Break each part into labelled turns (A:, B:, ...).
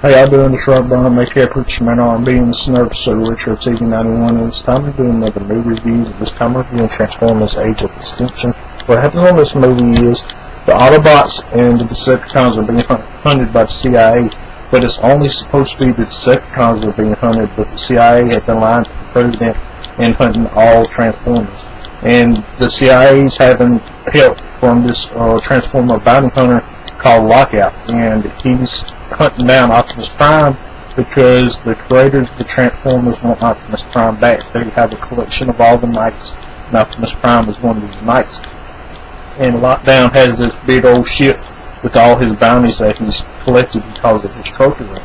A: How y'all doing? This Rob Bond, make here preacher man R&B, and this is another episode of Retro TV 91, and this time we're doing another movie reviews, and this time we're reviewing Transformers Age of Extinction. What happens on this movie is the Autobots and the Decepticons are being hunted by the CIA, but it's only supposed to be the Decepticons that are being hunted, but the CIA has been lying to the President and hunting all Transformers. And the CIA is having help from this Transformer bounty hunter called Lockout, and he's hunting down Optimus Prime because the creators of the Transformers want Optimus Prime back. They have a collection of all the knights, and Optimus Prime is one of these knights. And Lockdown has this big old ship with all his bounties that he's collected because of his trophy room.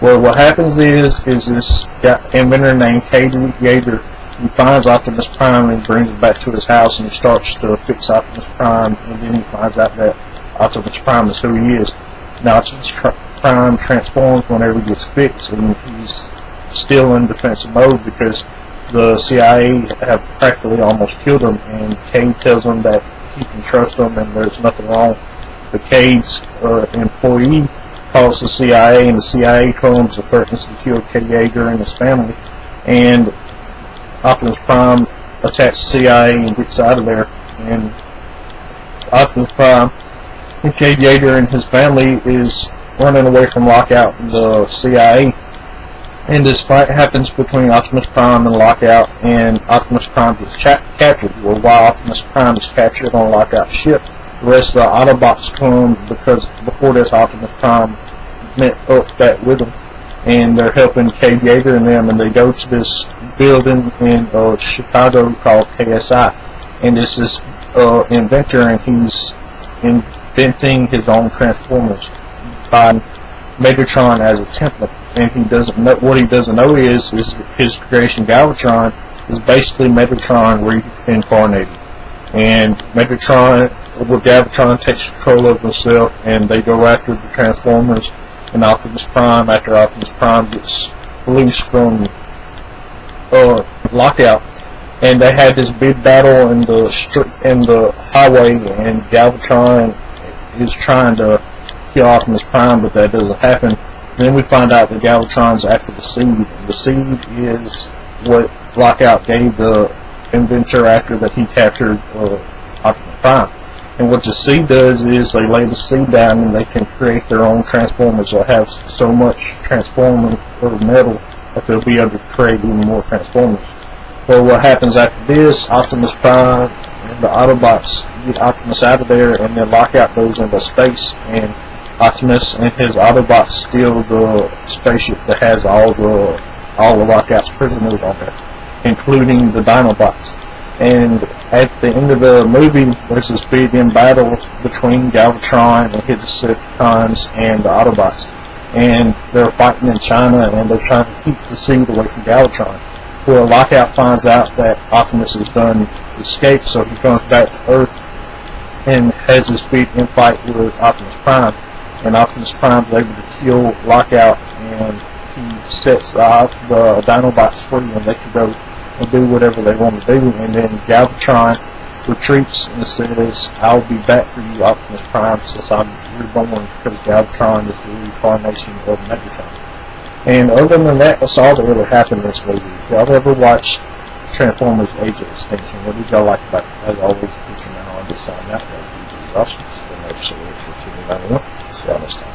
A: Well, what happens is this inventor named Katie Yeager, he finds Optimus Prime and brings him back to his house, and he starts to fix Optimus Prime, and then he finds out that Optimus Prime is who he is. Now, Optimus Prime transforms whenever he gets fixed, and he's still in defensive mode because the CIA have practically almost killed him, and Cade tells him that he can trust him and there's nothing wrong. But Cade's employee calls the CIA, and the CIA comes and threatens to kill Cade Yeager and his family, and Optimus Prime attacks the CIA and gets out of there, and Optimus Prime and Cade Yeager and his family is running away from Lockout and the CIA. And this fight happens between Optimus Prime and Lockout, and Optimus Prime gets captured. Well, while Optimus Prime is captured on Lockout's ship, the rest of the Autobots come because before this Optimus Prime met up back with them, and they're helping Cade Yeager and them, and they go to this building in Chicago called KSI, and this is inventor, and he's inventing his own Transformers by Megatron as a template. And he doesn't know, what he doesn't know is his creation Galvatron is basically Megatron reincarnated. And Galvatron takes control of himself, and they go after the Transformers and Optimus Prime after Optimus Prime gets released from Lockout. And they had this big battle in the highway, and Galvatron is trying to kill Optimus Prime, but that doesn't happen. Then we find out that Galvatron's after the seed. The seed is what Lockout gave the inventor after that he captured Optimus Prime. And what the seed does is they lay the seed down, and they can create their own Transformers. They'll have so much transforming metal that they'll be able to create even more Transformers. Well, what happens after this, Optimus Prime and the Autobots get Optimus out of there, and then Lockout goes into space, and Optimus and his Autobots steal the spaceship that has all the Lockout's prisoners on it, including the Dinobots. And at the end of the movie, there's this big battle between Galvatron and his Decepticons and the Autobots, and they're fighting in China, and they're trying to keep the seed away from Galvatron. Well, Lockout finds out that Optimus has done escape, so he comes back to Earth and has this big fight with Optimus Prime. And Optimus Prime is able to kill Lockout, and he sets the Dinobots free, and they can go and do whatever they want to do. And then Galvatron retreats and says, "I'll be back for you, Optimus Prime, since I'm reborn," because Galvatron is the reincarnation of Megatron. And other than that, that's all that really happened in this movie. If y'all ever watched Transformers Age of Extinction, what did y'all like about it? As always, feature man on this side now. That's awesome. So never see it for TV91. See y'all next time.